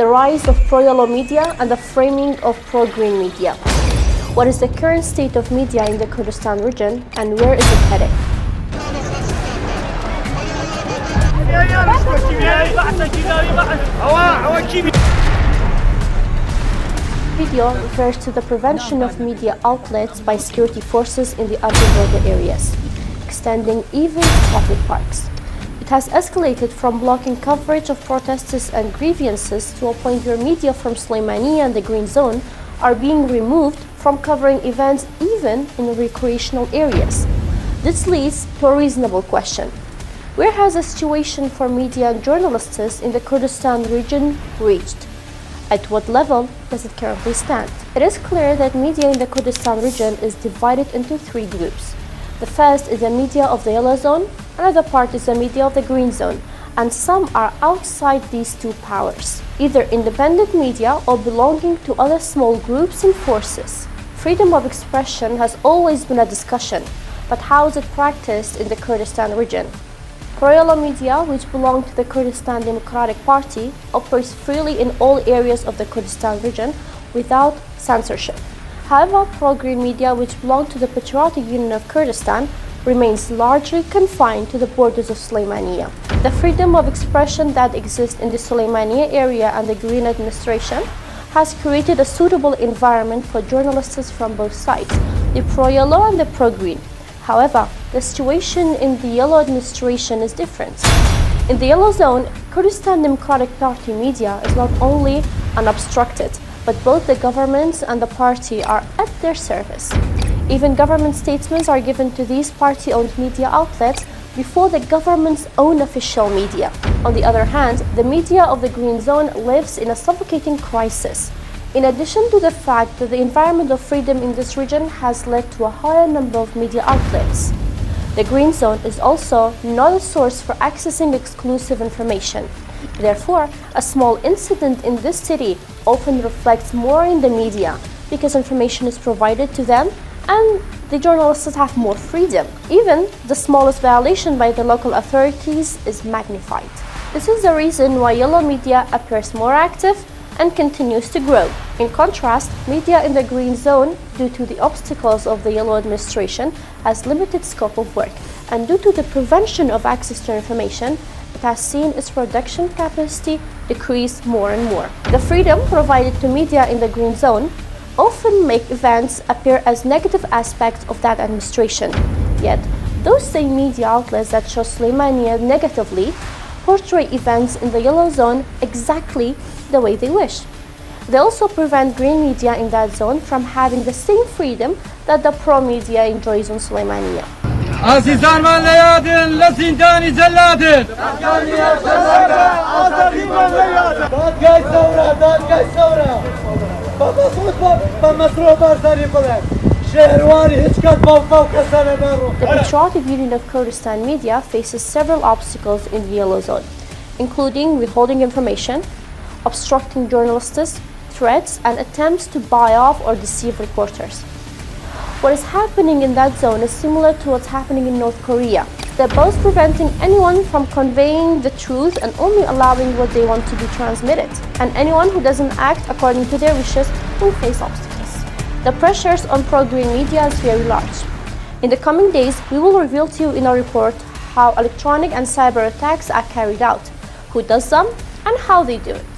the rise of pro-yellow media and the framing of pro-green media. What is the current state of media in the Kurdistan region and where is it heading? Video refers to the prevention of media outlets by security forces in the urban border areas, extending even to public parks. It has escalated from blocking coverage of protests and grievances to a point where media from Suleimaniya and the Green Zone are being removed from covering events even in recreational areas. This leads to a reasonable question. Where has the situation for media and journalists in the Kurdistan region reached? At what level does it currently stand? It is clear that media in the Kurdistan region is divided into three groups. The first is the media of the Yellow Zone, another part is the media of the Green Zone, and some are outside these two powers, either independent media or belonging to other small groups and forces. Freedom of expression has always been a discussion, but how is it practiced in the Kurdistan region? Pro-yellow media, which belong to the Kurdistan Democratic Party, operates freely in all areas of the Kurdistan region without censorship. However, pro-green media, which belong to the Patriotic Union of Kurdistan, remains largely confined to the borders of Suleimaniya. The freedom of expression that exists in the Suleimaniya area and the Green administration has created a suitable environment for journalists from both sides, the pro-yellow and the pro-green. However, the situation in the Yellow administration is different. In the Yellow Zone, Kurdistan Democratic Party media is not only unobstructed, but both the government and the party are at their service. Even government statements are given to these party-owned media outlets before the government's own official media. On the other hand, the media of the Green Zone lives in a suffocating crisis. In addition to the fact that the environment of freedom in this region has led to a higher number of media outlets, the Green Zone is also not a source for accessing exclusive information. Therefore, a small incident in this city often reflects more in the media because information is provided to them and the journalists have more freedom. Even the smallest violation by the local authorities is magnified. This is the reason why yellow media appears more active and continues to grow. In contrast, media in the Green Zone, due to the obstacles of the Yellow administration, has limited scope of work, and due to the prevention of access to information, it has seen its production capacity decrease more and more. The freedom provided to media in the Green Zone often make events appear as negative aspects of that administration. Yet, those same media outlets that show Suleimaniya negatively portray events in the Yellow Zone exactly the way they wish. They also prevent green media in that zone from having the same freedom that the pro-media enjoys on Suleimaniya. عزیزان من لیادن لزندانی جلادن دادگاه ثوره بمسرور بارزاری بلند شهروانی هیچ کس باو کسانه برو. The Patriotic Union of Kurdistan media faces several obstacles in the Yellow Zone, including withholding information, obstructing journalists, threats, and attempts to buy off or deceive reporters. What is happening in that zone is similar to what's happening in North Korea. They're both preventing anyone from conveying the truth and only allowing what they want to be transmitted. And anyone who doesn't act according to their wishes will face obstacles. The pressures on pro-green media is very large. In the coming days, we will reveal to you in our report how electronic and cyber attacks are carried out, who does them, and how they do it.